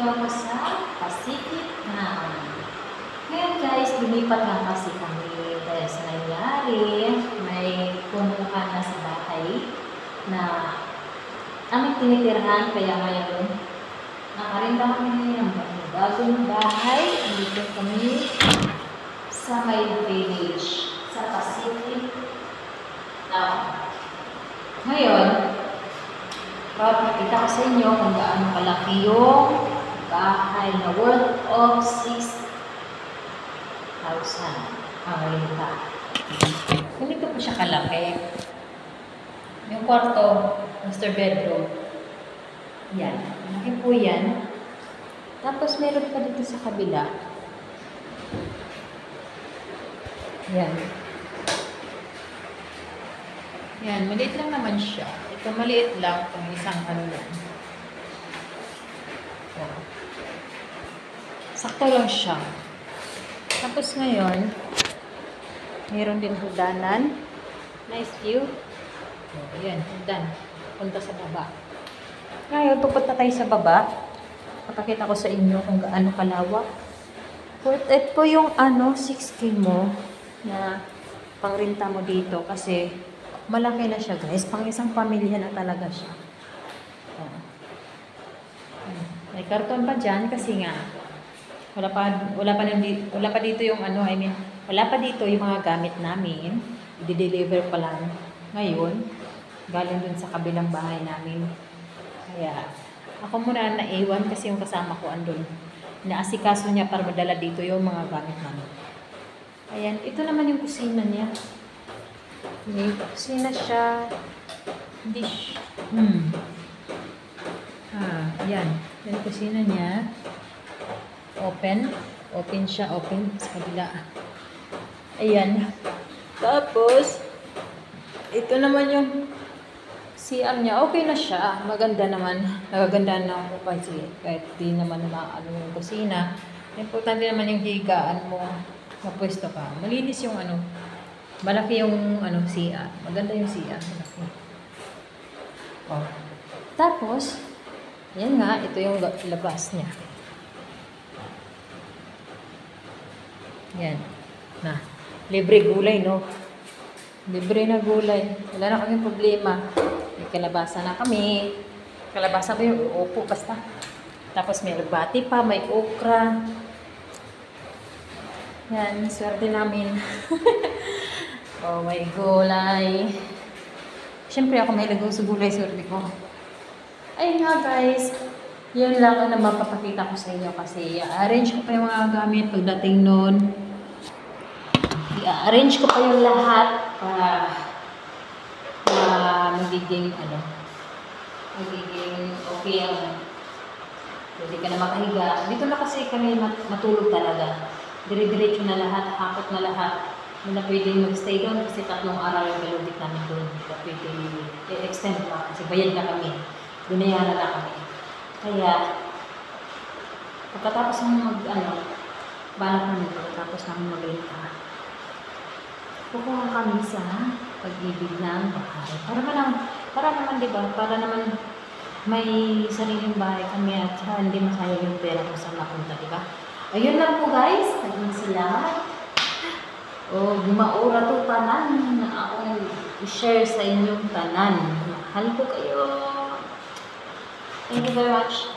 nandito ako sa Pacific Town. Ngayon guys, lumipat lang kasi kami dahil sa nangyari. May kumuha na sa bahay na aming tinitirhan. Kaya ngayon, nakarinda kami ng bagong bahay. Dito kami sa may village sa Pacific Town. Ngayon, papakita ko sa inyo kung gaano kalaki yung bahay na worth of 6,000 ang renta. Ganito po siya kalaki. Yung kwarto, master bedroom. Yan. Malaki po yan. Tapos meron pa dito sa kabila. Yan. Yan. Maliit lang naman siya. Ito maliit lang. Itong isang ano yan. Sakto lang siya. Tapos ngayon, mayroon din hudanan. Nice view. Ayan, hudan. Punta sa baba. Ngayon, pupunta tayo sa baba. Papakita ko sa inyo kung gaano kalawak. Worth it po yung 6K mo na pangrinta mo dito kasi malaki na siya guys. Pang isang pamilya na talaga siya. May karton pa dyan kasi nga wala pa dito yung wala pa dito yung mga gamit namin. I-deliver pa lang ngayon. Galing dun sa kabilang bahay namin. Kaya ako muna naiwan kasi yung kasama ko andun. Inaasikaso niya para madala dito yung mga gamit namin. Ayan, ito naman yung kusina niya. May kusina siya. Dish. Ayan. Yan yung kusina niya. Open. Open siya. Open sa kabila. Ayan. Tapos, ito naman yung CR niya. Okay na siya. Maganda naman. Nagaganda na ako kasi kahit di naman maano yung kusina. Importante naman yung higaan mo. Mapwesto ka. Malinis yung malaki yung CR. Maganda yung CR. Malaki. Oh. Tapos, yan nga. Ito yung labas niya. Yan. Na. Libre gulay, no? Libre na gulay. Wala na kaming problema. May kalabasa na kami. Kalabasa ba yung upo? Basta. Tapos may alugbati pa. May okra. Yan. Swerte namin. Oh, may gulay. Siyempre ako may lagaw sa gulay. Swerte ko. Ayun nga guys. Yun lang ang mapapakita ko sa inyo kasi i-arrange ko pa yung mga gamit pagdating nun. I-arrange ko pa yung lahat para magiging okay ang pwede ka na makahiga. Dito na kasi kami matulog talaga. Dire-diretso na lahat, hakot na lahat. Hindi na pwede mag-stay doon kasi 3 araw yung galudit namin doon. Hindi na pwede i-extend pa kasi bayad na kami. Binayaran na kami. Kaya, pagkatapos ng balak namin pagkatapos namin mag-renta, kukuha kami sa pag-ibig ng bahay. Para naman, diba? Para naman may sariling bahay kami at hindi masayang yung pera kung saan napunta, diba? Ayun lang po guys. Maraming salamat. Gumaura to tanan na akong i-share sa inyong tanan. Mahal ko kayo. Thank you very much.